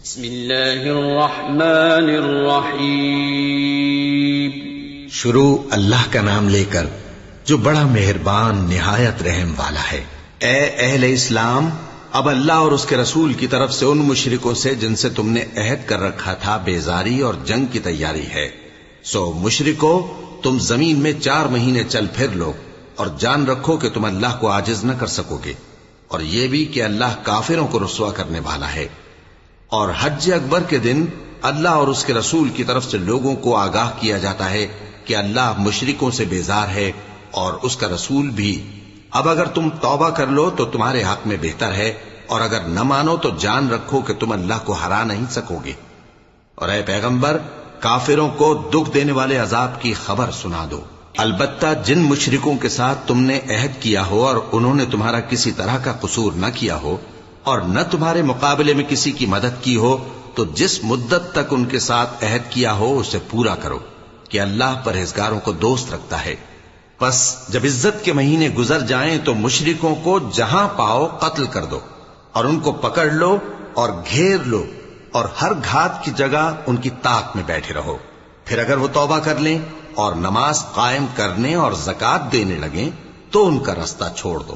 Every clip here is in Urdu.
بسم اللہ الرحمن الرحیم۔ شروع اللہ کا نام لے کر جو بڑا مہربان نہایت رحم والا ہے۔ اے اہل اسلام، اب اللہ اور اس کے رسول کی طرف سے ان مشرکوں سے جن سے تم نے عہد کر رکھا تھا بیزاری اور جنگ کی تیاری ہے، سو مشرکو تم زمین میں 4 مہینے چل پھر لو اور جان رکھو کہ تم اللہ کو عاجز نہ کر سکو گے، اور یہ بھی کہ اللہ کافروں کو رسوا کرنے والا ہے۔ اور حج اکبر کے دن اللہ اور اس کے رسول کی طرف سے لوگوں کو آگاہ کیا جاتا ہے کہ اللہ مشرکوں سے بیزار ہے اور اس کا رسول بھی۔ اب اگر تم توبہ کر لو تو تمہارے حق میں بہتر ہے، اور اگر نہ مانو تو جان رکھو کہ تم اللہ کو ہرا نہیں سکو گے۔ اور اے پیغمبر، کافروں کو دکھ دینے والے عذاب کی خبر سنا دو۔ البتہ جن مشرکوں کے ساتھ تم نے عہد کیا ہو اور انہوں نے تمہارا کسی طرح کا قصور نہ کیا ہو اور نہ تمہارے مقابلے میں کسی کی مدد کی ہو، تو جس مدت تک ان کے ساتھ عہد کیا ہو اسے پورا کرو، کہ اللہ پرہیزگاروں کو دوست رکھتا ہے۔ پس جب عزت کے مہینے گزر جائیں تو مشرکوں کو جہاں پاؤ قتل کر دو، اور ان کو پکڑ لو اور گھیر لو، اور ہر گھات کی جگہ ان کی طاق میں بیٹھے رہو۔ پھر اگر وہ توبہ کر لیں اور نماز قائم کرنے اور زکوٰۃ دینے لگیں تو ان کا رستہ چھوڑ دو،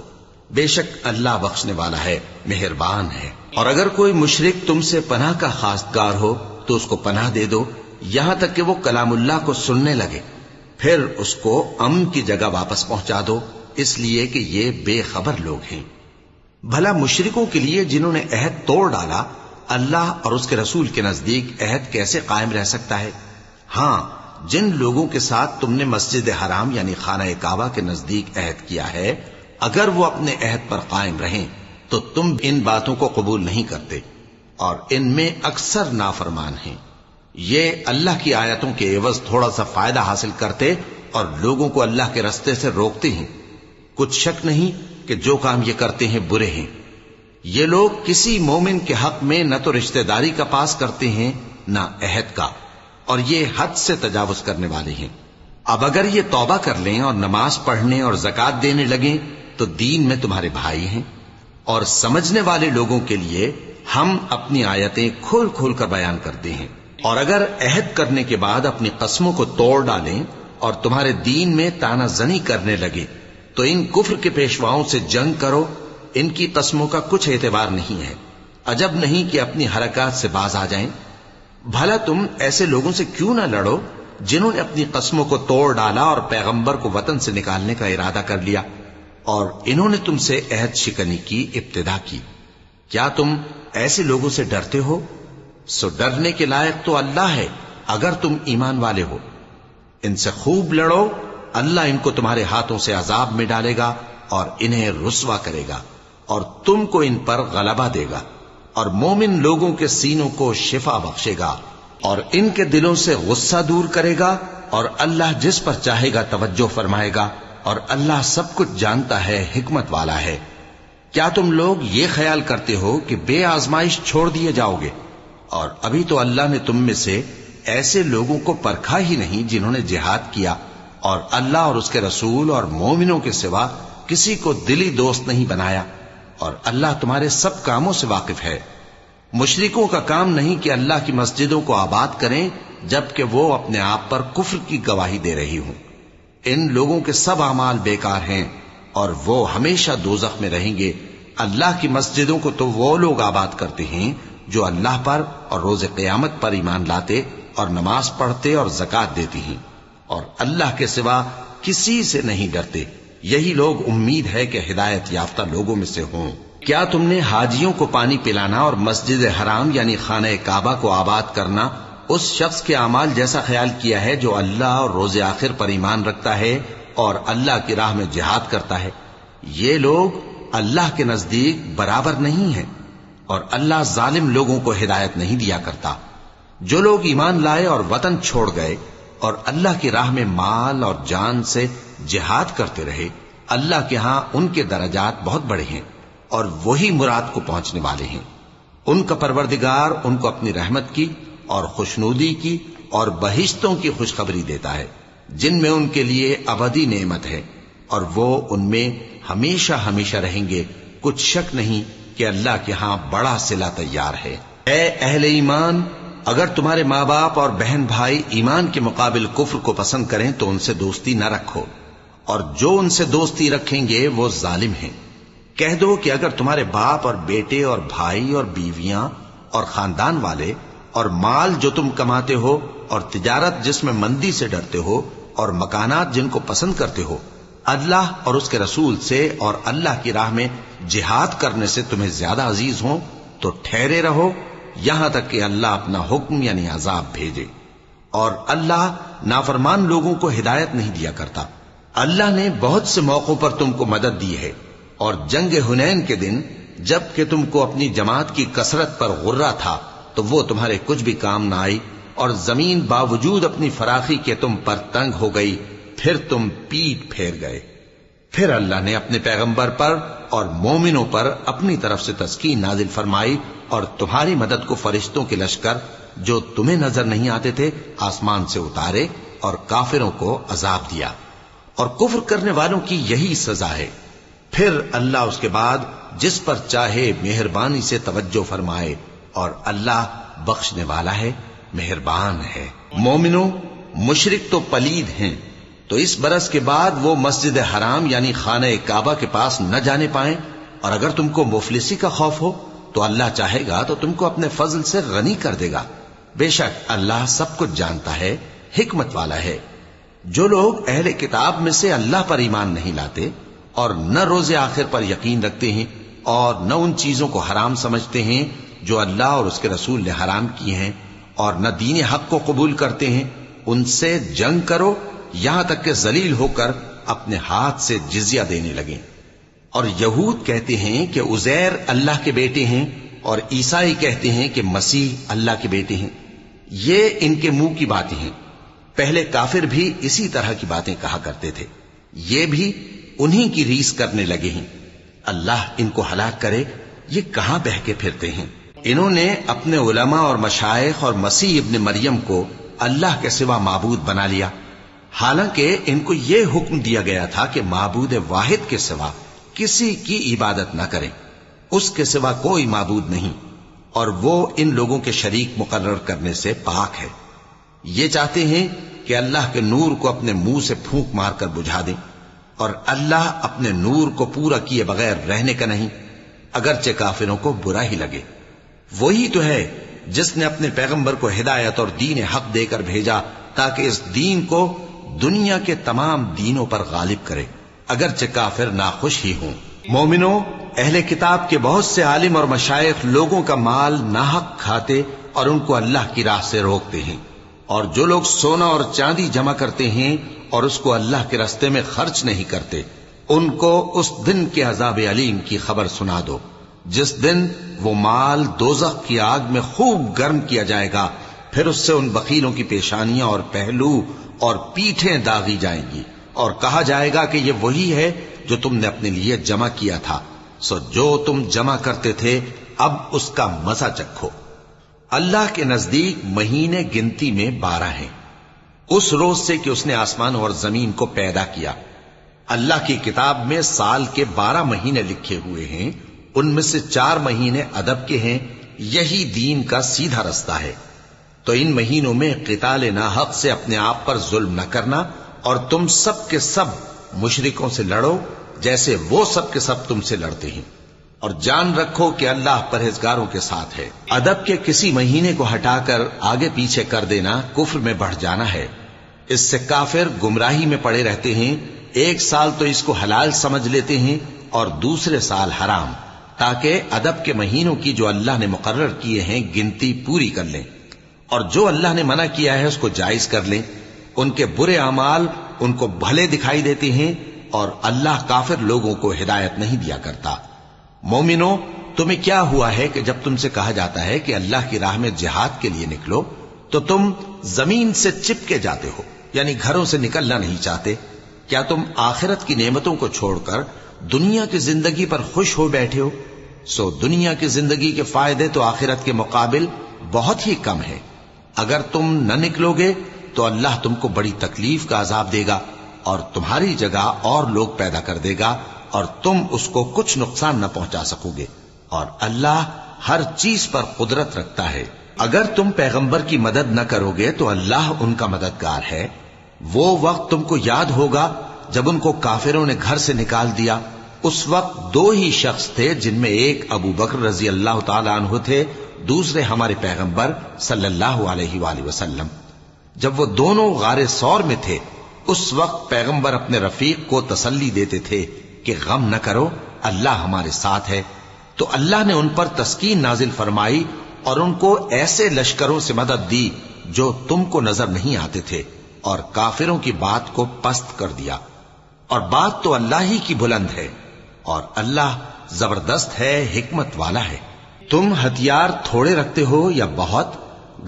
بے شک اللہ بخشنے والا ہے، مہربان ہے۔ اور اگر کوئی مشرک تم سے پناہ کا خواستگار ہو تو اس کو پناہ دے دو، یہاں تک کہ وہ کلام اللہ کو سننے لگے، پھر اس کو امن کی جگہ واپس پہنچا دو، اس لیے کہ یہ بے خبر لوگ ہیں۔ بھلا مشرکوں کے لیے جنہوں نے عہد توڑ ڈالا، اللہ اور اس کے رسول کے نزدیک عہد کیسے قائم رہ سکتا ہے؟ ہاں، جن لوگوں کے ساتھ تم نے مسجد حرام یعنی خانہ کعبہ کے نزدیک عہد کیا ہے، اگر وہ اپنے عہد پر قائم رہیں تو تم ان باتوں کو قبول نہیں کرتے، اور ان میں اکثر نافرمان ہیں۔ یہ اللہ کی آیتوں کے عوض تھوڑا سا فائدہ حاصل کرتے اور لوگوں کو اللہ کے رستے سے روکتے ہیں۔ کچھ شک نہیں کہ جو کام یہ کرتے ہیں برے ہیں۔ یہ لوگ کسی مومن کے حق میں نہ تو رشتہ داری کا پاس کرتے ہیں نہ عہد کا، اور یہ حد سے تجاوز کرنے والے ہیں۔ اب اگر یہ توبہ کر لیں اور نماز پڑھنے اور زکوٰۃ دینے لگیں تو دین میں تمہارے بھائی ہیں، اور سمجھنے والے لوگوں کے لیے ہم اپنی آیتیں کھول کھول کر بیان کرتے ہیں۔ اور اگر عہد کرنے کے بعد اپنی قسموں کو توڑ ڈالیں اور تمہارے دین میں طعنہ زنی کرنے لگے تو ان کفر کے پیشواؤں سے جنگ کرو، ان کی قسموں کا کچھ اعتبار نہیں ہے، عجب نہیں کہ اپنی حرکات سے باز آ جائیں۔ بھلا تم ایسے لوگوں سے کیوں نہ لڑو جنہوں نے اپنی قسموں کو توڑ ڈالا اور پیغمبر کو وطن سے نکالنے کا ارادہ کر لیا، اور انہوں نے تم سے عہد شکنی کی ابتدا کی۔ کیا تم ایسے لوگوں سے ڈرتے ہو؟ سو ڈرنے کے لائق تو اللہ ہے اگر تم ایمان والے ہو۔ ان سے خوب لڑو، اللہ ان کو تمہارے ہاتھوں سے عذاب میں ڈالے گا اور انہیں رسوا کرے گا، اور تم کو ان پر غلبہ دے گا، اور مومن لوگوں کے سینوں کو شفا بخشے گا، اور ان کے دلوں سے غصہ دور کرے گا، اور اللہ جس پر چاہے گا توجہ فرمائے گا، اور اللہ سب کچھ جانتا ہے، حکمت والا ہے۔ کیا تم لوگ یہ خیال کرتے ہو کہ بے آزمائش چھوڑ دیے جاؤ گے؟ اور ابھی تو اللہ نے تم میں سے ایسے لوگوں کو پرکھا ہی نہیں جنہوں نے جہاد کیا، اور اللہ اور اس کے رسول اور مومنوں کے سوا کسی کو دلی دوست نہیں بنایا، اور اللہ تمہارے سب کاموں سے واقف ہے۔ مشرکوں کا کام نہیں کہ اللہ کی مسجدوں کو آباد کریں جبکہ وہ اپنے آپ پر کفر کی گواہی دے رہی ہوں۔ ان لوگوں کے سب اعمال بیکار ہیں اور وہ ہمیشہ دوزخ میں رہیں گے۔ اللہ کی مسجدوں کو تو وہ لوگ آباد کرتے ہیں جو اللہ پر اور روز قیامت پر ایمان لاتے اور نماز پڑھتے اور زکوٰۃ دیتے ہیں، اور اللہ کے سوا کسی سے نہیں ڈرتے۔ یہی لوگ امید ہے کہ ہدایت یافتہ لوگوں میں سے ہوں۔ کیا تم نے حاجیوں کو پانی پلانا اور مسجد حرام یعنی خانہ کعبہ کو آباد کرنا اس شخص کے اعمال جیسا خیال کیا ہے جو اللہ اور روز آخر پر ایمان رکھتا ہے اور اللہ کی راہ میں جہاد کرتا ہے؟ یہ لوگ اللہ کے نزدیک برابر نہیں ہیں، اور اللہ ظالم لوگوں کو ہدایت نہیں دیا کرتا۔ جو لوگ ایمان لائے اور وطن چھوڑ گئے اور اللہ کی راہ میں مال اور جان سے جہاد کرتے رہے، اللہ کے ہاں ان کے درجات بہت بڑے ہیں، اور وہی مراد کو پہنچنے والے ہیں۔ ان کا پروردگار ان کو اپنی رحمت کی اور خوشنودی کی اور بہشتوں کی خوشخبری دیتا ہے جن میں ان کے لیے ابدی نعمت ہے، اور وہ ان میں ہمیشہ ہمیشہ رہیں گے۔ کچھ شک نہیں کہ اللہ کے ہاں بڑا صلہ تیار ہے۔ اے اہل ایمان، اگر تمہارے ماں باپ اور بہن بھائی ایمان کے مقابل کفر کو پسند کریں تو ان سے دوستی نہ رکھو، اور جو ان سے دوستی رکھیں گے وہ ظالم ہیں۔ کہہ دو کہ اگر تمہارے باپ اور بیٹے اور بھائی اور بیویاں اور خاندان والے اور مال جو تم کماتے ہو اور تجارت جس میں مندی سے ڈرتے ہو اور مکانات جن کو پسند کرتے ہو اللہ اور اس کے رسول سے اور اللہ کی راہ میں جہاد کرنے سے تمہیں زیادہ عزیز ہوں تو ٹھہرے رہو یہاں تک کہ اللہ اپنا حکم یعنی عذاب بھیجے، اور اللہ نافرمان لوگوں کو ہدایت نہیں دیا کرتا۔ اللہ نے بہت سے موقعوں پر تم کو مدد دی ہے، اور جنگ حنین کے دن جب کہ تم کو اپنی جماعت کی کثرت پر غرہ تھا تو وہ تمہارے کچھ بھی کام نہ آئی، اور زمین باوجود اپنی فراخی کے تم پر تنگ ہو گئی، پھر تم پیٹ پھیر گئے۔ پھر اللہ نے اپنے پیغمبر پر اور مومنوں پر اپنی طرف سے تسکین نازل فرمائی، اور تمہاری مدد کو فرشتوں کے لشکر جو تمہیں نظر نہیں آتے تھے آسمان سے اتارے، اور کافروں کو عذاب دیا، اور کفر کرنے والوں کی یہی سزا ہے۔ پھر اللہ اس کے بعد جس پر چاہے مہربانی سے توجہ فرمائے، اور اللہ بخشنے والا ہے، مہربان ہے۔ مومنوں، مشرک تو پلید ہیں، تو اس برس کے بعد وہ مسجد حرام یعنی خانہ کعبہ کے پاس نہ جانے پائیں، اور اگر تم کو مفلسی کا خوف ہو تو اللہ چاہے گا تو تم کو اپنے فضل سے غنی کر دے گا، بے شک اللہ سب کچھ جانتا ہے، حکمت والا ہے۔ جو لوگ اہل کتاب میں سے اللہ پر ایمان نہیں لاتے اور نہ روز آخر پر یقین رکھتے ہیں اور نہ ان چیزوں کو حرام سمجھتے ہیں جو اللہ اور اس کے رسول نے حرام کی ہیں، اور نہ دین حق کو قبول کرتے ہیں، ان سے جنگ کرو یہاں تک کہ ذلیل ہو کر اپنے ہاتھ سے جزیہ دینے لگیں۔ اور یہود کہتے ہیں کہ عزیر اللہ کے بیٹے ہیں، اور عیسائی کہتے ہیں کہ مسیح اللہ کے بیٹے ہیں۔ یہ ان کے منہ کی باتیں ہیں، پہلے کافر بھی اسی طرح کی باتیں کہا کرتے تھے، یہ بھی انہی کی ریس کرنے لگے ہیں۔ اللہ ان کو ہلاک کرے، یہ کہاں بہہ کے پھرتے ہیں۔ انہوں نے اپنے علماء اور مشائخ اور مسیح ابن مریم کو اللہ کے سوا معبود بنا لیا، حالانکہ ان کو یہ حکم دیا گیا تھا کہ معبود واحد کے سوا کسی کی عبادت نہ کریں، اس کے سوا کوئی معبود نہیں، اور وہ ان لوگوں کے شریک مقرر کرنے سے پاک ہے۔ یہ چاہتے ہیں کہ اللہ کے نور کو اپنے منہ سے پھونک مار کر بجھا دیں، اور اللہ اپنے نور کو پورا کیے بغیر رہنے کا نہیں، اگرچہ کافروں کو برا ہی لگے۔ وہی تو ہے جس نے اپنے پیغمبر کو ہدایت اور دین حق دے کر بھیجا تاکہ اس دین کو دنیا کے تمام دینوں پر غالب کرے، اگرچہ کافر ناخوش ہی ہوں۔ مومنوں، اہل کتاب کے بہت سے عالم اور مشائخ لوگوں کا مال ناحق کھاتے اور ان کو اللہ کی راہ سے روکتے ہیں، اور جو لوگ سونا اور چاندی جمع کرتے ہیں اور اس کو اللہ کے راستے میں خرچ نہیں کرتے، ان کو اس دن کے عذاب علیم کی خبر سنا دو، جس دن وہ مال دوزخ کی آگ میں خوب گرم کیا جائے گا، پھر اس سے ان بخیلوں کی پیشانیاں اور پہلو اور پیٹھیں داغی جائیں گی، اور کہا جائے گا کہ یہ وہی ہے جو تم نے اپنے لیے جمع کیا تھا، سو جو تم جمع کرتے تھے اب اس کا مزہ چکھو۔ اللہ کے نزدیک مہینے گنتی میں 12 ہیں، اس روز سے کہ اس نے آسمان اور زمین کو پیدا کیا۔ اللہ کی کتاب میں سال کے 12 مہینے لکھے ہوئے ہیں، ان میں سے 4 مہینے ادب کے ہیں، یہی دین کا سیدھا رستہ ہے۔ تو ان مہینوں میں قتال ناحق سے اپنے آپ پر ظلم نہ کرنا، اور تم سب کے سب مشرکوں سے لڑو جیسے وہ سب کے سب تم سے لڑتے ہیں، اور جان رکھو کہ اللہ پرہیزگاروں کے ساتھ ہے۔ ادب کے کسی مہینے کو ہٹا کر آگے پیچھے کر دینا کفر میں بڑھ جانا ہے، اس سے کافر گمراہی میں پڑے رہتے ہیں۔ ایک سال تو اس کو حلال سمجھ لیتے ہیں اور دوسرے سال حرام، تاکہ ادب کے مہینوں کی جو اللہ نے مقرر کیے ہیں گنتی پوری کر لیں، اور جو اللہ نے منع کیا ہے اس کو جائز کر لیں۔ ان کے برے اعمال ان کو بھلے دکھائی دیتے ہیں، اور اللہ کافر لوگوں کو ہدایت نہیں دیا کرتا۔ مومنوں، تمہیں کیا ہوا ہے کہ جب تم سے کہا جاتا ہے کہ اللہ کی راہ میں جہاد کے لیے نکلو تو تم زمین سے چپکے جاتے ہو، یعنی گھروں سے نکلنا نہیں چاہتے؟ کیا تم آخرت کی نعمتوں کو چھوڑ کر دنیا کی زندگی پر خوش ہو بیٹھے ہو؟ سو دنیا کی زندگی کے فائدے تو آخرت کے مقابل بہت ہی کم ہے۔ اگر تم نہ نکلو گے تو اللہ تم کو بڑی تکلیف کا عذاب دے گا، اور تمہاری جگہ اور لوگ پیدا کر دے گا، اور تم اس کو کچھ نقصان نہ پہنچا سکو گے، اور اللہ ہر چیز پر قدرت رکھتا ہے۔ اگر تم پیغمبر کی مدد نہ کرو گے تو اللہ ان کا مددگار ہے۔ وہ وقت تم کو یاد ہوگا جب ان کو کافروں نے گھر سے نکال دیا۔ اس وقت دو ہی شخص تھے، جن میں ایک ابو بکر رضی اللہ تعالی عنہ تھے، دوسرے ہمارے پیغمبر صلی اللہ علیہ وآلہ وسلم۔ جب وہ دونوں غار ثور میں تھے، اس وقت پیغمبر اپنے رفیق کو تسلی دیتے تھے کہ غم نہ کرو، اللہ ہمارے ساتھ ہے۔ تو اللہ نے ان پر تسکین نازل فرمائی اور ان کو ایسے لشکروں سے مدد دی جو تم کو نظر نہیں آتے تھے، اور کافروں کی بات کو پست کر دیا۔ اور بات تو اللہ ہی کی بلند ہے، اور اللہ زبردست ہے، حکمت والا ہے۔ تم ہتھیار تھوڑے رکھتے ہو یا بہت،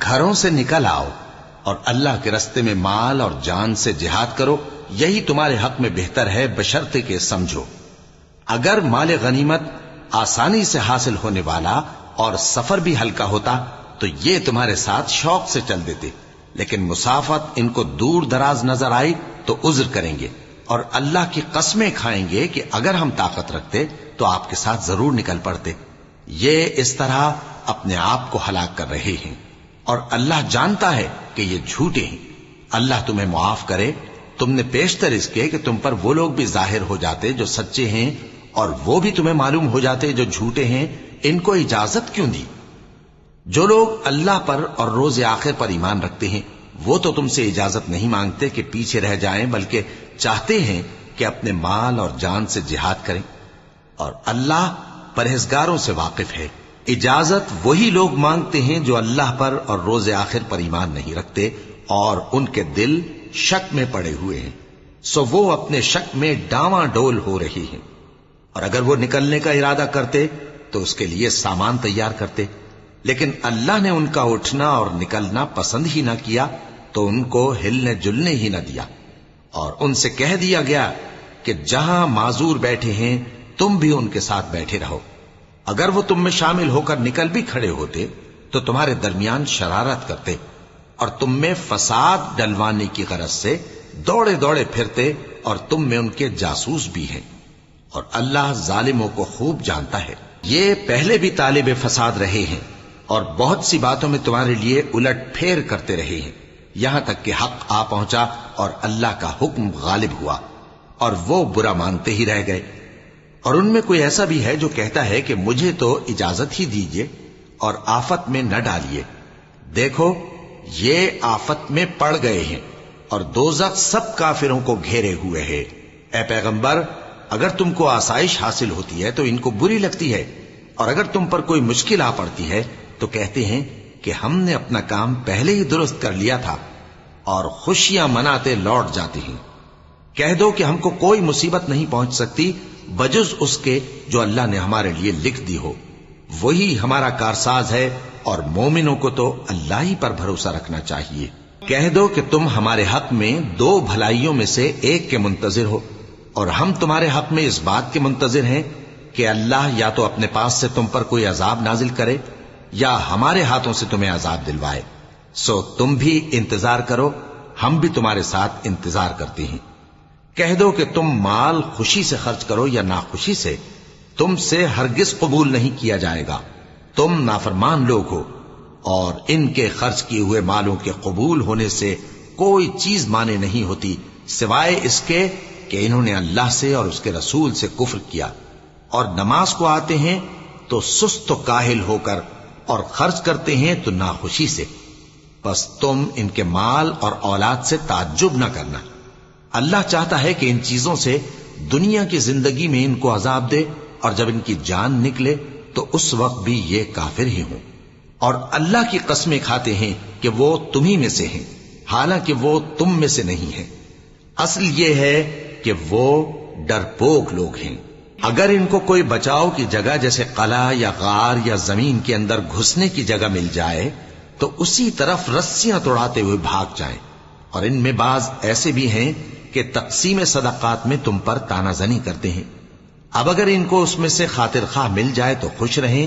گھروں سے نکل آؤ اور اللہ کے رستے میں مال اور جان سے جہاد کرو، یہی تمہارے حق میں بہتر ہے، بشرطے کہ سمجھو۔ اگر مال غنیمت آسانی سے حاصل ہونے والا اور سفر بھی ہلکا ہوتا تو یہ تمہارے ساتھ شوق سے چل دیتے، لیکن مسافت ان کو دور دراز نظر آئی تو عذر کریں گے، اور اللہ کی قسمیں کھائیں گے کہ اگر ہم طاقت رکھتے تو آپ کے ساتھ ضرور نکل پڑتے۔ یہ اس طرح اپنے آپ کو ہلاک کر رہے ہیں، اور اللہ جانتا ہے کہ یہ جھوٹے ہیں۔ اللہ تمہیں معاف کرے۔ تم نے پیشتر اس کے کہ تم پر وہ لوگ بھی ظاہر ہو جاتے جو سچے ہیں، اور وہ بھی تمہیں معلوم ہو جاتے جو جھوٹے ہیں۔ ان کو اجازت کیوں دی؟ جو لوگ اللہ پر اور روز آخر پر ایمان رکھتے ہیں وہ تو تم سے اجازت نہیں مانگتے کہ پیچھے رہ جائیں، بلکہ چاہتے ہیں کہ اپنے مال اور جان سے جہاد کریں، اور اللہ پرہیزگاروں سے واقف ہے۔ اجازت وہی لوگ مانگتے ہیں جو اللہ پر اور روز آخر پر ایمان نہیں رکھتے اور ان کے دل شک میں پڑے ہوئے ہیں، سو وہ اپنے شک میں ڈاواں ڈول ہو رہی ہیں۔ اور اگر وہ نکلنے کا ارادہ کرتے تو اس کے لیے سامان تیار کرتے، لیکن اللہ نے ان کا اٹھنا اور نکلنا پسند ہی نہ کیا تو ان کو ہلنے جلنے ہی نہ دیا، اور ان سے کہہ دیا گیا کہ جہاں معذور بیٹھے ہیں تم بھی ان کے ساتھ بیٹھے رہو۔ اگر وہ تم میں شامل ہو کر نکل بھی کھڑے ہوتے تو تمہارے درمیان شرارت کرتے اور تم میں فساد ڈلوانے کی غرض سے دوڑے دوڑے پھرتے، اور تم میں ان کے جاسوس بھی ہیں، اور اللہ ظالموں کو خوب جانتا ہے۔ یہ پہلے بھی طالب فساد رہے ہیں اور بہت سی باتوں میں تمہارے لیے الٹ پھیر کرتے رہے ہیں، یہاں تک کہ حق آ پہنچا اور اللہ کا حکم غالب ہوا، اور وہ برا مانتے ہی رہ گئے۔ اور ان میں کوئی ایسا بھی ہے جو کہتا ہے کہ مجھے تو اجازت ہی دیجئے اور آفت میں نہ ڈالیے۔ دیکھو یہ آفت میں پڑ گئے ہیں، اور دوزخ سب کافروں کو گھیرے ہوئے ہے۔ اے پیغمبر، اگر تم کو آسائش حاصل ہوتی ہے تو ان کو بری لگتی ہے، اور اگر تم پر کوئی مشکل آ پڑتی ہے تو کہتے ہیں کہ ہم نے اپنا کام پہلے ہی درست کر لیا تھا، اور خوشیاں مناتے لوٹ جاتے ہیں۔ کہہ دو کہ ہم کو کوئی مصیبت نہیں پہنچ سکتی بجز اس کے جو اللہ نے ہمارے لیے لکھ دی ہو، وہی ہمارا کارساز ہے، اور مومنوں کو تو اللہ ہی پر بھروسہ رکھنا چاہیے۔ کہہ دو کہ تم ہمارے حق میں دو بھلائیوں میں سے ایک کے منتظر ہو، اور ہم تمہارے حق میں اس بات کے منتظر ہیں کہ اللہ یا تو اپنے پاس سے تم پر کوئی عذاب نازل کرے یا ہمارے ہاتھوں سے تمہیں عذاب دلوائے، سو تم بھی انتظار کرو، ہم بھی تمہارے ساتھ انتظار کرتے ہیں۔ کہہ دو کہ تم مال خوشی سے خرچ کرو یا ناخوشی سے، تم سے ہرگز قبول نہیں کیا جائے گا، تم نافرمان لوگ ہو، اور ان کے خرچ کیے ہوئے مالوں کے قبول ہونے سے کوئی چیز مانے نہیں ہوتی سوائے اس کے کہ انہوں نے اللہ سے اور اس کے رسول سے کفر کیا، اور نماز کو آتے ہیں تو سست و کاہل ہو کر، اور خرچ کرتے ہیں تو ناخوشی سے۔ بس تم ان کے مال اور اولاد سے تعجب نہ کرنا، اللہ چاہتا ہے کہ ان چیزوں سے دنیا کی زندگی میں ان کو عذاب دے، اور جب ان کی جان نکلے تو اس وقت بھی یہ کافر ہی ہوں، اور اللہ کی قسمیں کھاتے ہیں کہ وہ تمہیں میں سے ہیں، حالانکہ وہ تم میں سے نہیں ہیں۔ اصل یہ ہے کہ وہ ڈرپوک لوگ ہیں۔ اگر ان کو کوئی بچاؤ کی جگہ جیسے قلعہ یا غار یا زمین کے اندر گھسنے کی جگہ مل جائے تو اسی طرف رسیاں توڑاتے ہوئے بھاگ جائیں، اور ان میں بعض ایسے بھی ہیں کہ تقسیم صدقات میں تم پر تانا زنی کرتے ہیں۔ اب اگر ان کو اس میں سے خاطر خواہ مل جائے تو خوش رہیں،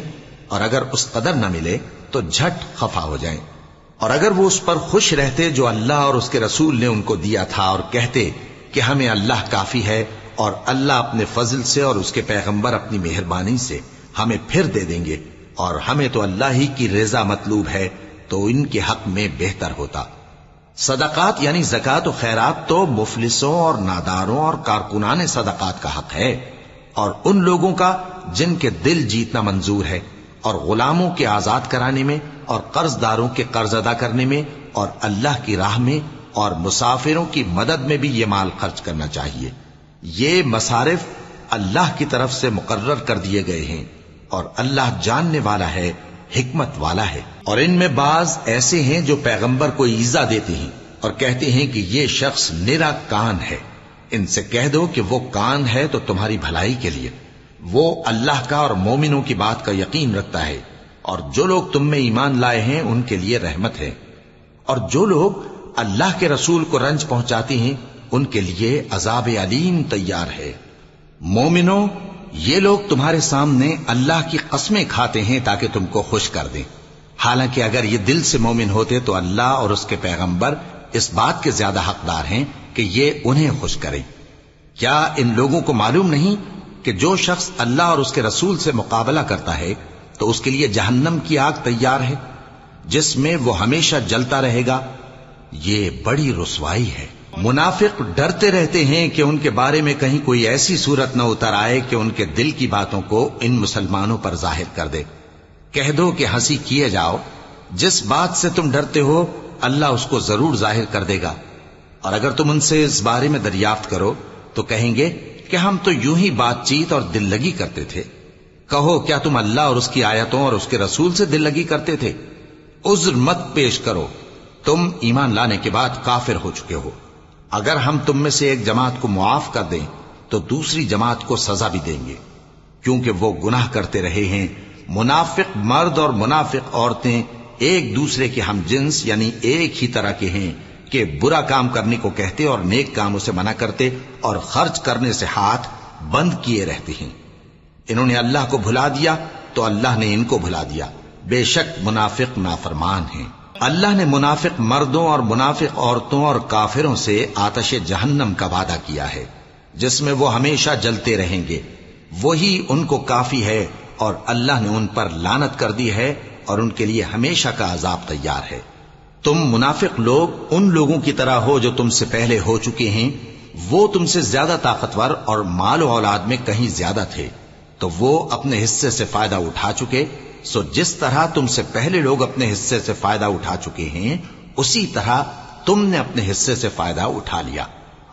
اور اگر اس قدر نہ ملے تو جھٹ خفا ہو جائیں۔ اور اگر وہ اس پر خوش رہتے جو اللہ اور اس کے رسول نے ان کو دیا تھا، اور کہتے کہ ہمیں اللہ کافی ہے، اور اللہ اپنے فضل سے اور اس کے پیغمبر اپنی مہربانی سے ہمیں پھر دے دیں گے، اور ہمیں تو اللہ ہی کی رضا مطلوب ہے، تو ان کے حق میں بہتر ہوتا۔ صدقات یعنی زکوٰۃ و خیرات تو مفلسوں اور ناداروں اور کارکنان صدقات کا حق ہے، اور ان لوگوں کا جن کے دل جیتنا منظور ہے، اور غلاموں کے آزاد کرانے میں، اور قرض داروں کے قرض ادا کرنے میں، اور اللہ کی راہ میں اور مسافروں کی مدد میں بھی یہ مال خرچ کرنا چاہیے۔ یہ مصارف اللہ کی طرف سے مقرر کر دیے گئے ہیں، اور اللہ جاننے والا ہے، حکمت والا ہے۔ اور ان میں بعض ایسے ہیں جو پیغمبر کو ایذا دیتے ہیں اور کہتے ہیں کہ یہ شخص نرا کان ہے۔ ان سے کہہ دو کہ وہ کان ہے تو تمہاری بھلائی کے لیے، وہ اللہ کا اور مومنوں کی بات کا یقین رکھتا ہے، اور جو لوگ تم میں ایمان لائے ہیں ان کے لیے رحمت ہے، اور جو لوگ اللہ کے رسول کو رنج پہنچاتے ہیں ان کے لیے عذاب علیم تیار ہے۔ مومنوں، یہ لوگ تمہارے سامنے اللہ کی قسمیں کھاتے ہیں تاکہ تم کو خوش کر دیں، حالانکہ اگر یہ دل سے مومن ہوتے تو اللہ اور اس کے پیغمبر اس بات کے زیادہ حقدار ہیں کہ یہ انہیں خوش کریں۔ کیا ان لوگوں کو معلوم نہیں کہ جو شخص اللہ اور اس کے رسول سے مقابلہ کرتا ہے تو اس کے لیے جہنم کی آگ تیار ہے جس میں وہ ہمیشہ جلتا رہے گا؟ یہ بڑی رسوائی ہے۔ منافق ڈرتے رہتے ہیں کہ ان کے بارے میں کہیں کوئی ایسی صورت نہ اتر آئے کہ ان کے دل کی باتوں کو ان مسلمانوں پر ظاہر کر دے۔ کہہ دو کہ ہنسی کیے جاؤ، جس بات سے تم ڈرتے ہو اللہ اس کو ضرور ظاہر کر دے گا، اور اگر تم ان سے اس بارے میں دریافت کرو تو کہیں گے کہ ہم تو یوں ہی بات چیت اور دل لگی کرتے تھے۔ کہو کیا تم اللہ اور اس کی آیتوں اور اس کے رسول سے دل لگی کرتے تھے؟ عذر مت پیش کرو، تم ایمان لانے کے بعد کافر ہو چکے ہو۔ اگر ہم تم میں سے ایک جماعت کو معاف کر دیں تو دوسری جماعت کو سزا بھی دیں گے، کیونکہ وہ گناہ کرتے رہے ہیں۔ منافق مرد اور منافق عورتیں ایک دوسرے کے ہم جنس یعنی ایک ہی طرح کے ہیں کہ برا کام کرنے کو کہتے اور نیک کاموں سے منع کرتے اور خرچ کرنے سے ہاتھ بند کیے رہتے ہیں۔ انہوں نے اللہ کو بھلا دیا تو اللہ نے ان کو بھلا دیا، بے شک منافق نافرمان ہیں۔ اللہ نے منافق مردوں اور منافق عورتوں اور کافروں سے آتش جہنم کا وعدہ کیا ہے جس میں وہ ہمیشہ جلتے رہیں گے، وہی ان کو کافی ہے، اور اللہ نے ان پر لعنت کر دی ہے اور ان کے لیے ہمیشہ کا عذاب تیار ہے۔ تم منافق لوگ ان لوگوں کی طرح ہو جو تم سے پہلے ہو چکے ہیں، وہ تم سے زیادہ طاقتور اور مال و اولاد میں کہیں زیادہ تھے، تو وہ اپنے حصے سے فائدہ اٹھا چکے، سو جس طرح تم سے پہلے لوگ اپنے حصے سے فائدہ اٹھا چکے ہیں اسی طرح تم نے اپنے حصے سے فائدہ اٹھا لیا،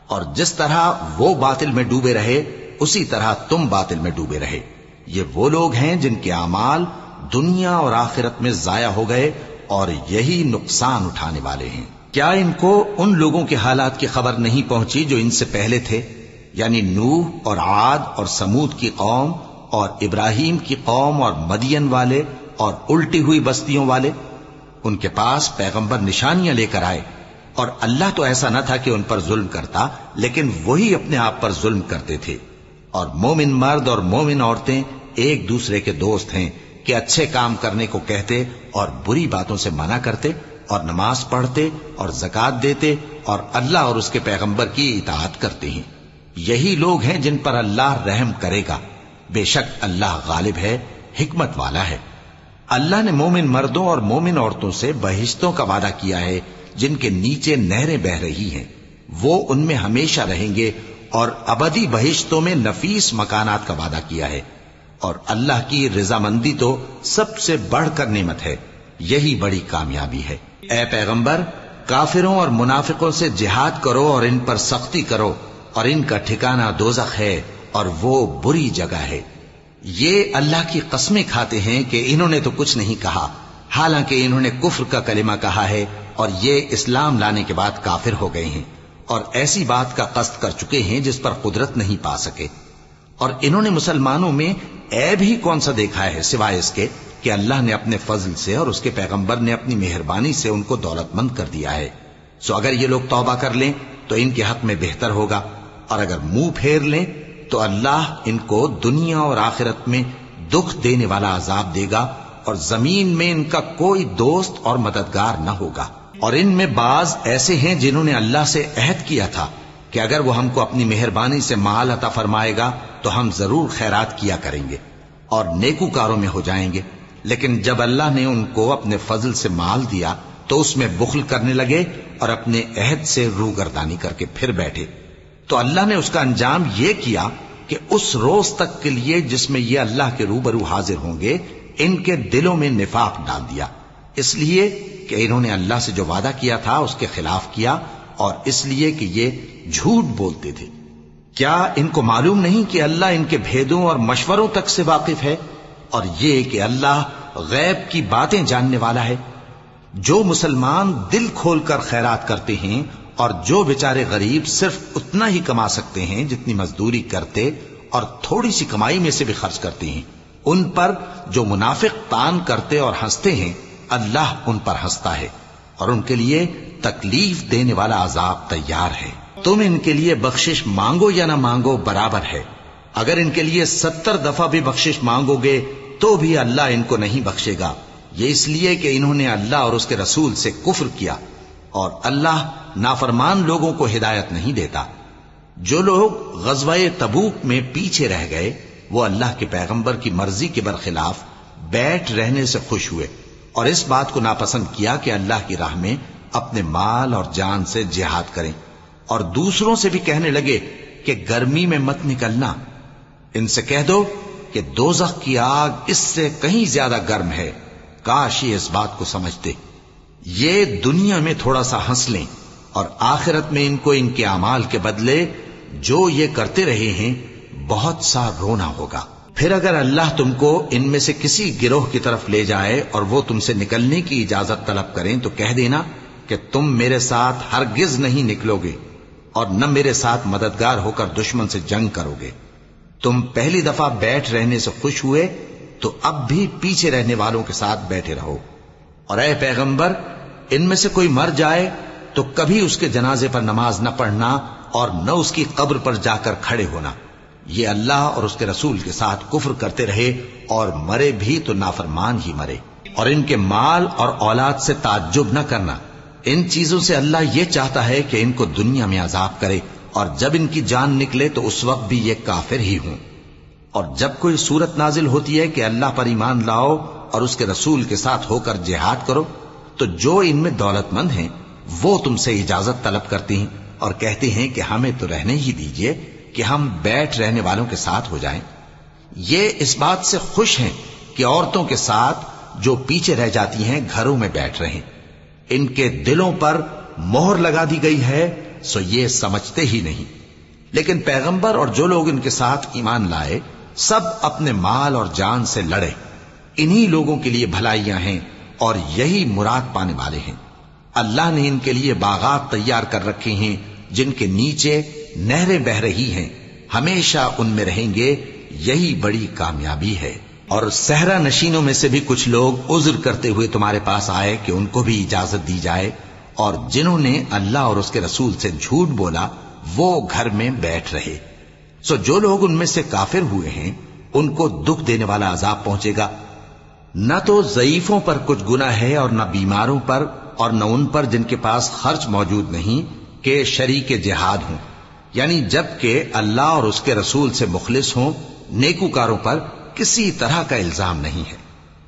اور جس طرح وہ باطل میں ڈوبے رہے اسی طرح تم باطل میں ڈوبے رہے۔ یہ وہ لوگ ہیں جن کے اعمال دنیا اور آخرت میں ضائع ہو گئے اور یہی نقصان اٹھانے والے ہیں۔ کیا ان کو ان لوگوں کے حالات کی خبر نہیں پہنچی جو ان سے پہلے تھے، یعنی نوح اور عاد اور سمود کی قوم اور ابراہیم کی قوم اور مدین والے اور الٹی ہوئی بستیوں والے؟ ان کے پاس پیغمبر نشانیاں لے کر آئے، اور اللہ تو ایسا نہ تھا کہ ان پر ظلم کرتا، لیکن وہی اپنے آپ پر ظلم کرتے تھے۔ اور مومن مرد اور مومن عورتیں ایک دوسرے کے دوست ہیں کہ اچھے کام کرنے کو کہتے اور بری باتوں سے منع کرتے، اور نماز پڑھتے اور زکوٰۃ دیتے اور اللہ اور اس کے پیغمبر کی اطاعت کرتے ہیں۔ یہی لوگ ہیں جن پر اللہ رحم کرے گا، بے شک اللہ غالب ہے، حکمت والا ہے۔ اللہ نے مومن مردوں اور مومن عورتوں سے بہشتوں کا وعدہ کیا ہے جن کے نیچے نہریں بہ رہی ہیں، وہ ان میں ہمیشہ رہیں گے، اور ابدی بہشتوں میں نفیس مکانات کا وعدہ کیا ہے، اور اللہ کی رضامندی تو سب سے بڑھ کر نعمت ہے، یہی بڑی کامیابی ہے۔ اے پیغمبر، کافروں اور منافقوں سے جہاد کرو اور ان پر سختی کرو، اور ان کا ٹھکانہ دوزخ ہے اور وہ بری جگہ ہے۔ یہ اللہ کی قسمیں کھاتے ہیں کہ انہوں نے تو کچھ نہیں کہا، حالانکہ انہوں نے کفر کا کلمہ کہا ہے اور یہ اسلام لانے کے بعد کافر ہو گئے ہیں، اور ایسی بات کا قصد کر چکے ہیں جس پر قدرت نہیں پا سکے۔ اور انہوں نے مسلمانوں میں عیب ہی کون سا دیکھا ہے سوائے اس کے کہ اللہ نے اپنے فضل سے اور اس کے پیغمبر نے اپنی مہربانی سے ان کو دولت مند کر دیا ہے۔ سو اگر یہ لوگ توبہ کر لیں تو ان کے حق میں بہتر ہوگا، اور اگر منہ پھیر لیں تو اللہ ان کو دنیا اور آخرت میں دکھ دینے والا عذاب دے گا، اور زمین میں ان کا کوئی دوست اور مددگار نہ ہوگا۔ اور ان میں بعض ایسے ہیں جنہوں نے اللہ سے عہد کیا تھا کہ اگر وہ ہم کو اپنی مہربانی سے مال عطا فرمائے گا تو ہم ضرور خیرات کیا کریں گے اور نیکوکاروں میں ہو جائیں گے، لیکن جب اللہ نے ان کو اپنے فضل سے مال دیا تو اس میں بخل کرنے لگے اور اپنے عہد سے روگردانی کر کے پھر بیٹھے. تو اللہ نے اس کا انجام یہ کیا کہ اس روز تک کے لیے جس میں یہ اللہ کے روبرو حاضر ہوں گے ان کے دلوں میں نفاق ڈال دیا، اس لیے کہ انہوں نے اللہ سے جو وعدہ کیا تھا اس کے خلاف کیا، اور اس لیے کہ یہ جھوٹ بولتے تھے. کیا ان کو معلوم نہیں کہ اللہ ان کے بھیدوں اور مشوروں تک سے واقف ہے، اور یہ کہ اللہ غیب کی باتیں جاننے والا ہے؟ جو مسلمان دل کھول کر خیرات کرتے ہیں اور جو بیچارے غریب صرف اتنا ہی کما سکتے ہیں جتنی مزدوری کرتے اور تھوڑی سی کمائی میں سے بھی خرچ کرتے ہیں، ان پر جو منافق تان کرتے اور ہنستے ہیں اللہ ان پر ہنستا ہے اور ان کے لیے تکلیف دینے والا عذاب تیار ہے. تم ان کے لیے بخشش مانگو یا نہ مانگو برابر ہے. اگر ان کے لیے 70 دفعہ بھی بخشش مانگو گے تو بھی اللہ ان کو نہیں بخشے گا. یہ اس لیے کہ انہوں نے اللہ اور اس کے رسول سے کفر کیا، اور اللہ نافرمان لوگوں کو ہدایت نہیں دیتا. جو لوگ غزوہ تبوک میں پیچھے رہ گئے وہ اللہ کے پیغمبر کی مرضی کے برخلاف بیٹھ رہنے سے خوش ہوئے اور اس بات کو ناپسند کیا کہ اللہ کی راہ میں اپنے مال اور جان سے جہاد کریں، اور دوسروں سے بھی کہنے لگے کہ گرمی میں مت نکلنا. ان سے کہہ دو کہ دوزخ کی آگ اس سے کہیں زیادہ گرم ہے. کاش یہ اس بات کو سمجھتے. یہ دنیا میں تھوڑا سا ہنس لیں اور آخرت میں ان کو ان کے اعمال کے بدلے جو یہ کرتے رہے ہیں بہت سا رونا ہوگا. پھر اگر اللہ تم کو ان میں سے کسی گروہ کی طرف لے جائے اور وہ تم سے نکلنے کی اجازت طلب کریں تو کہہ دینا کہ تم میرے ساتھ ہرگز نہیں نکلو گے اور نہ میرے ساتھ مددگار ہو کر دشمن سے جنگ کرو گے. تم پہلی دفعہ بیٹھ رہنے سے خوش ہوئے تو اب بھی پیچھے رہنے والوں کے ساتھ بیٹھے رہو. اور اے پیغمبر ان میں سے کوئی مر جائے تو کبھی اس کے جنازے پر نماز نہ پڑھنا اور نہ اس کی قبر پر جا کر کھڑے ہونا. یہ اللہ اور اس کے رسول کے ساتھ کفر کرتے رہے اور مرے بھی تو نافرمان ہی مرے. اور ان کے مال اور اولاد سے تعجب نہ کرنا. ان چیزوں سے اللہ یہ چاہتا ہے کہ ان کو دنیا میں عذاب کرے اور جب ان کی جان نکلے تو اس وقت بھی یہ کافر ہی ہوں. اور جب کوئی صورت نازل ہوتی ہے کہ اللہ پر ایمان لاؤ اور اس کے رسول کے ساتھ ہو کر جہاد کرو تو جو ان میں دولت مند ہیں وہ تم سے اجازت طلب کرتے ہیں اور کہتے ہیں کہ ہمیں تو رہنے ہی دیجئے کہ ہم بیٹھ رہنے والوں کے ساتھ ہو جائیں. یہ اس بات سے خوش ہیں کہ عورتوں کے ساتھ جو پیچھے رہ جاتی ہیں گھروں میں بیٹھ رہیں. ان کے دلوں پر مہر لگا دی گئی ہے سو یہ سمجھتے ہی نہیں. لیکن پیغمبر اور جو لوگ ان کے ساتھ ایمان لائے سب اپنے مال اور جان سے لڑے. انہی لوگوں کے لیے بھلائیاں ہیں اور یہی مراد پانے والے ہیں. اللہ نے ان کے لیے باغات تیار کر رکھے ہیں جن کے نیچے نہریں بہ رہی ہیں، ہمیشہ ان میں رہیں گے. یہی بڑی کامیابی ہے. اور صحرا نشینوں میں سے بھی کچھ لوگ عذر کرتے ہوئے تمہارے پاس آئے کہ ان کو بھی اجازت دی جائے، اور جنہوں نے اللہ اور اس کے رسول سے جھوٹ بولا وہ گھر میں بیٹھ رہے. سو جو لوگ ان میں سے کافر ہوئے ہیں ان کو دکھ دینے والا عذاب پہنچے گا. نہ تو ضعیفوں پر کچھ گناہ ہے اور نہ بیماروں پر اور نہ ان پر جن کے پاس خرچ موجود نہیں کہ شریک جہاد ہوں، یعنی جب کہ اللہ اور اس کے رسول سے مخلص ہوں. نیکوکاروں پر کسی طرح کا الزام نہیں ہے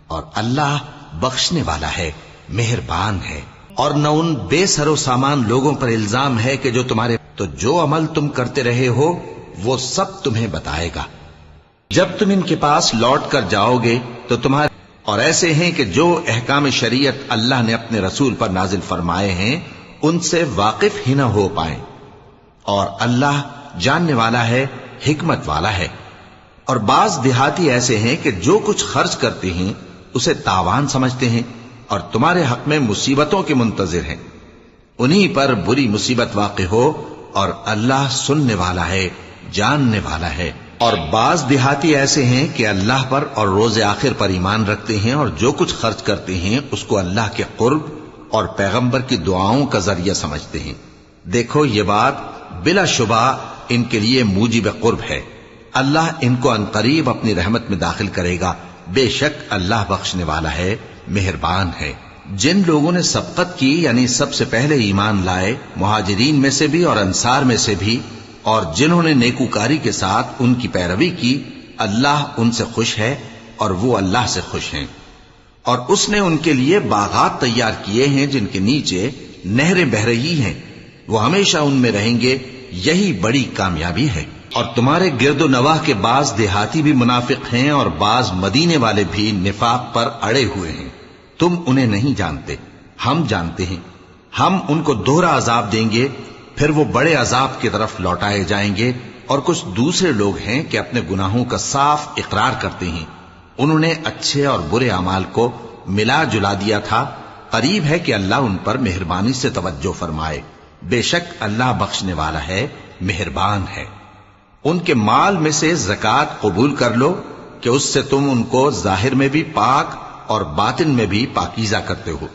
اور اللہ بخشنے والا ہے، مہربان ہے. اور نہ ان بے سر و سامان لوگوں پر الزام ہے کہ جو تمہارے تو جو عمل تم کرتے رہے ہو وہ سب تمہیں بتائے گا. جب تم ان کے پاس لوٹ کر جاؤ گے تو تمہارے اور ایسے ہیں کہ جو احکام شریعت اللہ نے اپنے رسول پر نازل فرمائے ہیں ان سے واقف ہی نہ ہو پائیں. اور اللہ جاننے والا ہے، حکمت والا ہے. اور بعض دیہاتی ایسے ہیں کہ جو کچھ خرچ کرتے ہیں اسے تاوان سمجھتے ہیں اور تمہارے حق میں مصیبتوں کے منتظر ہیں. انہی پر بری مصیبت واقع ہو اور اللہ سننے والا ہے، جاننے والا ہے. اور بعض دیہاتی ایسے ہیں کہ اللہ پر اور روز آخر پر ایمان رکھتے ہیں اور جو کچھ خرچ کرتے ہیں اس کو اللہ کے قرب اور پیغمبر کی دعاؤں کا ذریعہ سمجھتے ہیں. دیکھو یہ بات بلا شبہ ان کے لیے موجب قرب ہے. اللہ ان کو عنقریب اپنی رحمت میں داخل کرے گا. بے شک اللہ بخشنے والا ہے، مہربان ہے. جن لوگوں نے سبقت کی یعنی سب سے پہلے ایمان لائے، مہاجرین میں سے بھی اور انصار میں سے بھی، اور جنہوں نے نیکوکاری کے ساتھ ان کی پیروی کی، اللہ ان سے خوش ہے اور وہ اللہ سے خوش ہیں. اور اس نے ان کے لیے باغات تیار کیے ہیں جن کے نیچے نہریں بہ رہی ہیں، وہ ہمیشہ ان میں رہیں گے، یہی بڑی کامیابی ہے۔ اور تمہارے گرد و نواح کے بعض دیہاتی بھی منافق ہیں اور بعض مدینے والے بھی نفاق پر اڑے ہوئے ہیں، تم انہیں نہیں جانتے، ہم جانتے ہیں۔ ہم ان کو دوہرا عذاب دیں گے، پھر وہ بڑے عذاب کی طرف لوٹائے جائیں گے۔ اور کچھ دوسرے لوگ ہیں کہ اپنے گناہوں کا صاف اقرار کرتے ہیں، انہوں نے اچھے اور برے اعمال کو ملا جلا دیا تھا، قریب ہے کہ اللہ ان پر مہربانی سے توجہ فرمائے، بے شک اللہ بخشنے والا ہے، مہربان ہے۔ ان کے مال میں سے زکوٰۃ قبول کر لو کہ اس سے تم ان کو ظاہر میں بھی پاک اور باطن میں بھی پاکیزہ کرتے ہو،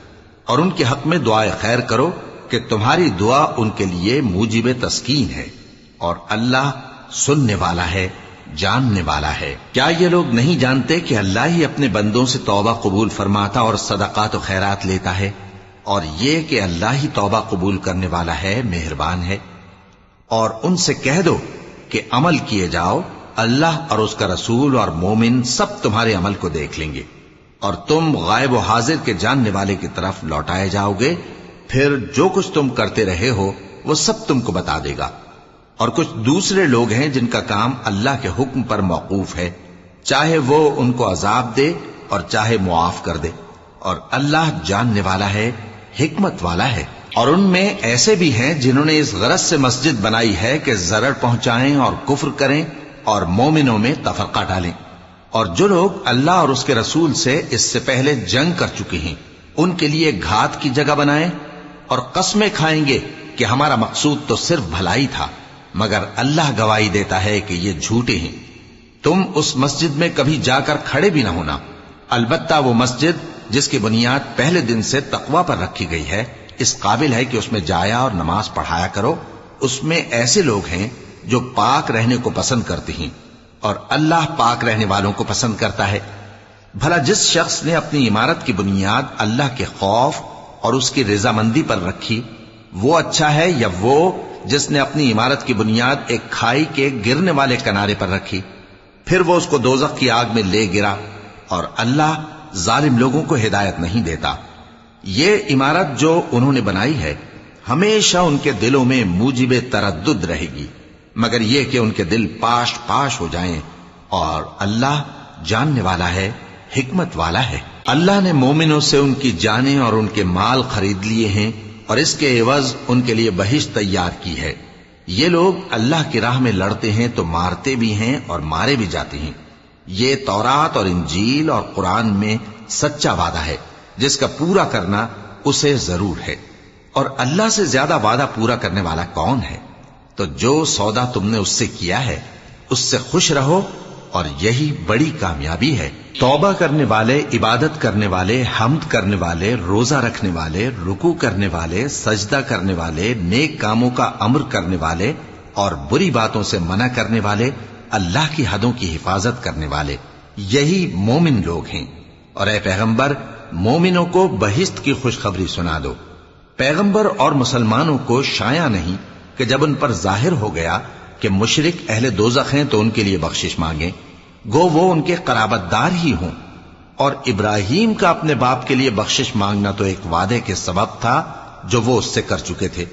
اور ان کے حق میں دعائے خیر کرو کہ تمہاری دعا ان کے لیے موجب تسکین ہے، اور اللہ سننے والا ہے، جاننے والا ہے۔ کیا یہ لوگ نہیں جانتے کہ اللہ ہی اپنے بندوں سے توبہ قبول فرماتا اور صدقات و خیرات لیتا ہے، اور یہ کہ اللہ ہی توبہ قبول کرنے والا ہے، مہربان ہے۔ اور ان سے کہہ دو کہ عمل کیے جاؤ، اللہ اور اس کا رسول اور مومن سب تمہارے عمل کو دیکھ لیں گے، اور تم غائب و حاضر کے جاننے والے کی طرف لوٹائے جاؤ گے، پھر جو کچھ تم کرتے رہے ہو وہ سب تم کو بتا دے گا۔ اور کچھ دوسرے لوگ ہیں جن کا کام اللہ کے حکم پر موقوف ہے، چاہے وہ ان کو عذاب دے اور چاہے معاف کر دے، اور اللہ جاننے والا ہے، حکمت والا ہے۔ اور ان میں ایسے بھی ہیں جنہوں نے اس غرض سے مسجد بنائی ہے کہ ضرر پہنچائیں اور کفر کریں اور مومنوں میں تفرقہ ڈالیں، اور جو لوگ اللہ اور اس کے رسول سے اس سے پہلے جنگ کر چکے ہیں ان کے لیے گھات کی جگہ بنائیں، اور قسمیں کھائیں گے کہ ہمارا مقصود تو صرف بھلائی تھا، مگر اللہ گواہی دیتا ہے کہ یہ جھوٹے ہیں۔ تم اس مسجد میں کبھی جا کر کھڑے بھی نہ ہونا، البتہ وہ مسجد جس کی بنیاد پہلے دن سے تقوی پر رکھی گئی ہے اس قابل ہے کہ اس میں جایا اور نماز پڑھایا کرو۔ اس میں ایسے لوگ ہیں جو پاک رہنے کو پسند کرتے ہیں، اور اللہ پاک رہنے والوں کو پسند کرتا ہے۔ بھلا جس شخص نے اپنی عمارت کی بنیاد اللہ کے خوف اور اس کی رضامندی پر رکھی، وہ اچھا ہے یا وہ جس نے اپنی عمارت کی بنیاد ایک کھائی کے گرنے والے کنارے پر رکھی، پھر وہ اس کو دوزخ کی آگ میں لے گرا، اور اللہ ظالم لوگوں کو ہدایت نہیں دیتا۔ یہ عمارت جو انہوں نے بنائی ہے ہمیشہ ان کے دلوں میں موجب تردد رہے گی، مگر یہ کہ ان کے دل پاش پاش ہو جائیں، اور اللہ جاننے والا ہے، حکمت والا ہے۔ اللہ نے مومنوں سے ان کی جانیں اور ان کے مال خرید لیے ہیں، اور اس کے عوض ان کے لیے بہشت تیار کی ہے۔ یہ لوگ اللہ کی راہ میں لڑتے ہیں تو مارتے بھی ہیں اور مارے بھی جاتے ہیں۔ یہ تورات اور انجیل اور قرآن میں سچا وعدہ ہے جس کا پورا کرنا اسے ضرور ہے، اور اللہ سے زیادہ وعدہ پورا کرنے والا کون ہے؟ تو جو سودا تم نے اس سے کیا ہے اس سے خوش رہو، اور یہی بڑی کامیابی ہے۔ توبہ کرنے والے، عبادت کرنے والے، حمد کرنے والے، روزہ رکھنے والے، رکوع کرنے والے، سجدہ کرنے والے، نیک کاموں کا امر کرنے والے اور بری باتوں سے منع کرنے والے، اللہ کی حدوں کی حفاظت کرنے والے، یہی مومن لوگ ہیں۔ اور اے پیغمبر، مومنوں کو بہشت کی خوشخبری سنا دو۔ پیغمبر اور مسلمانوں کو شایع نہیں کہ جب ان پر ظاہر ہو گیا کہ مشرک اہل دوزخ ہیں تو ان کے لیے بخشش مانگیں، گو وہ ان کے قرابت دار ہی ہوں۔ اور ابراہیم کا اپنے باپ کے لیے بخشش مانگنا تو ایک وعدے کے سبب تھا جو وہ اس سے کر چکے تھے،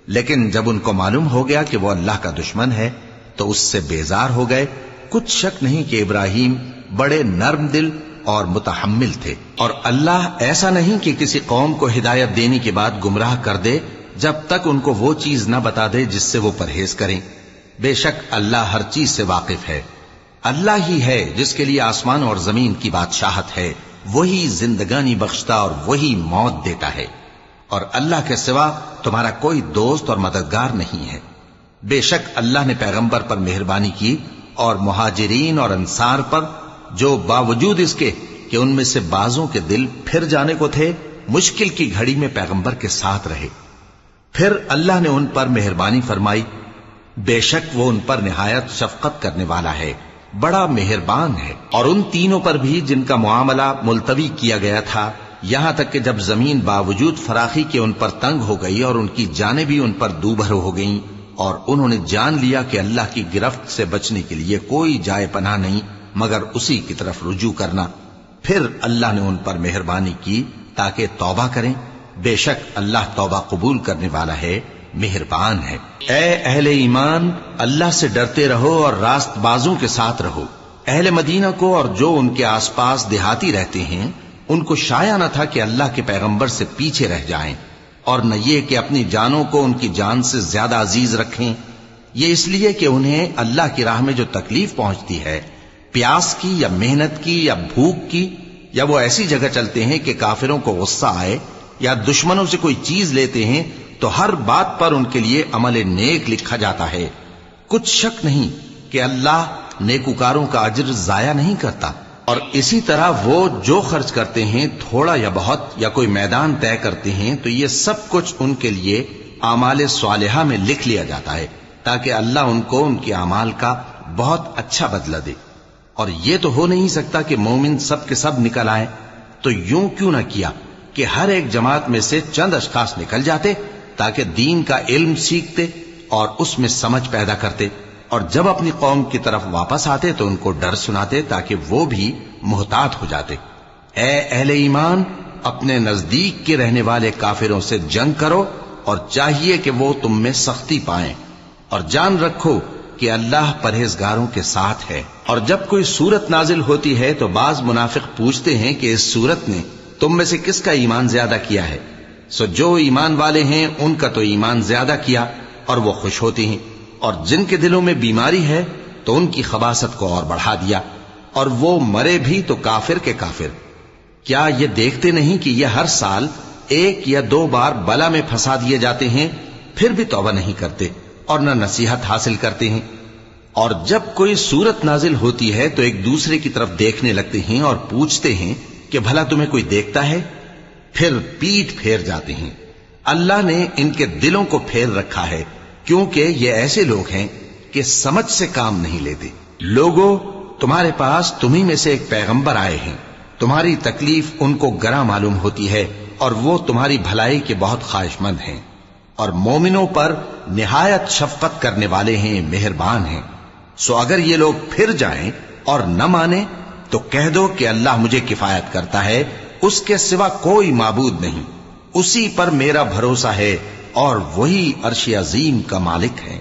لیکن جب ان کو معلوم ہو گیا کہ وہ اللہ کا دشمن ہے تو اس سے بیزار ہو گئے۔ کچھ شک نہیں کہ ابراہیم بڑے نرم دل اور متحمل تھے، اور اللہ ایسا نہیں کہ کسی قوم کو ہدایت دینے کے بعد گمراہ کر دے جب تک ان کو وہ چیز نہ بتا دے جس سے وہ پرہیز کریں۔ بے شک اللہ ہر چیز سے واقف ہے۔ اللہ ہی ہے جس کے لیے آسمان اور زمین کی بادشاہت ہے، وہی زندگانی بخشتا اور وہی موت دیتا ہے، اور اللہ کے سوا تمہارا کوئی دوست اور مددگار نہیں ہے۔ بے شک اللہ نے پیغمبر پر مہربانی کی اور مہاجرین اور انصار پر، جو باوجود اس کے کہ ان میں سے بعضوں کے دل پھر جانے کو تھے، مشکل کی گھڑی میں پیغمبر کے ساتھ رہے۔ پھر اللہ نے ان پر مہربانی فرمائی، بے شک وہ ان پر نہایت شفقت کرنے والا ہے، بڑا مہربان ہے۔ اور ان تینوں پر بھی جن کا معاملہ ملتوی کیا گیا تھا، یہاں تک کہ جب زمین باوجود فراخی کے ان پر تنگ ہو گئی اور ان کی جانیں بھی ان پر دوبھر ہو گئیں، اور انہوں نے جان لیا کہ اللہ کی گرفت سے بچنے کے لیے کوئی جائے پناہ نہیں مگر اسی کی طرف رجوع کرنا، پھر اللہ نے ان پر مہربانی کی تاکہ توبہ کریں، بے شک اللہ توبہ قبول کرنے والا ہے، مہربان ہے۔ اے اہل ایمان، اللہ سے ڈرتے رہو اور راست بازوں کے ساتھ رہو۔ اہل مدینہ کو اور جو ان کے آس پاس دیہاتی رہتے ہیں ان کو شایع نہ تھا کہ اللہ کے پیغمبر سے پیچھے رہ جائیں، اور نہ یہ کہ اپنی جانوں کو ان کی جان سے زیادہ عزیز رکھیں۔ یہ اس لیے کہ انہیں اللہ کی راہ میں جو تکلیف پہنچتی ہے، پیاس کی یا محنت کی یا بھوک کی، یا وہ ایسی جگہ چلتے ہیں کہ کافروں کو غصہ آئے یا دشمنوں سے کوئی چیز لیتے ہیں، تو ہر بات پر ان کے لیے عمل نیک لکھا جاتا ہے۔ کچھ شک نہیں کہ اللہ نیکوکاروں کا اجر ضائع نہیں کرتا۔ اور اسی طرح وہ جو خرچ کرتے ہیں، تھوڑا یا بہت، یا کوئی میدان طے کرتے ہیں، تو یہ سب کچھ ان کے لیے اعمال صالحہ میں لکھ لیا جاتا ہے، تاکہ اللہ ان کو ان کے اعمال کا بہت اچھا بدلہ دے۔ اور یہ تو ہو نہیں سکتا کہ مومن سب کے سب نکل آئیں، تو یوں کیوں نہ کیا کہ ہر ایک جماعت میں سے چند اشخاص نکل جاتے تاکہ دین کا علم سیکھتے اور اس میں سمجھ پیدا کرتے، اور جب اپنی قوم کی طرف واپس آتے تو ان کو ڈر سناتے تاکہ وہ بھی محتاط ہو جاتے۔ اے اہل ایمان، اپنے نزدیک کے رہنے والے کافروں سے جنگ کرو، اور چاہیے کہ وہ تم میں سختی پائیں، اور جان رکھو کہ اللہ پرہیزگاروں کے ساتھ ہے۔ اور جب کوئی صورت نازل ہوتی ہے تو بعض منافق پوچھتے ہیں کہ اس صورت نے تم میں سے کس کا ایمان زیادہ کیا ہے؟ سو جو ایمان والے ہیں ان کا تو ایمان زیادہ کیا، اور وہ خوش ہوتے ہیں، اور جن کے دلوں میں بیماری ہے تو ان کی خباثت کو اور بڑھا دیا، اور وہ مرے بھی تو کافر کے کافر۔ کیا یہ دیکھتے نہیں کہ یہ ہر سال ایک یا دو بار بلا میں پھنسا دیے جاتے ہیں، پھر بھی توبہ نہیں کرتے اور نہ نصیحت حاصل کرتے ہیں؟ اور جب کوئی صورت نازل ہوتی ہے تو ایک دوسرے کی طرف دیکھنے لگتے ہیں اور پوچھتے ہیں کہ بھلا تمہیں کوئی دیکھتا ہے؟ پھر پیٹ پھیر جاتے ہیں۔ اللہ نے ان کے دلوں کو پھیر رکھا ہے، کیونکہ یہ ایسے لوگ ہیں کہ سمجھ سے کام نہیں لیتے۔ لوگوں، تمہارے پاس تمہیں میں سے ایک پیغمبر آئے ہیں، تمہاری تکلیف ان کو گراں معلوم ہوتی ہے، اور وہ تمہاری بھلائی کے بہت خواہش مند ہیں، اور مومنوں پر نہایت شفقت کرنے والے ہیں، مہربان ہیں۔ سو اگر یہ لوگ پھر جائیں اور نہ مانیں تو کہہ دو کہ اللہ مجھے کفایت کرتا ہے، اس کے سوا کوئی معبود نہیں، اسی پر میرا بھروسہ ہے، اور وہی عرش عظیم کا مالک ہے۔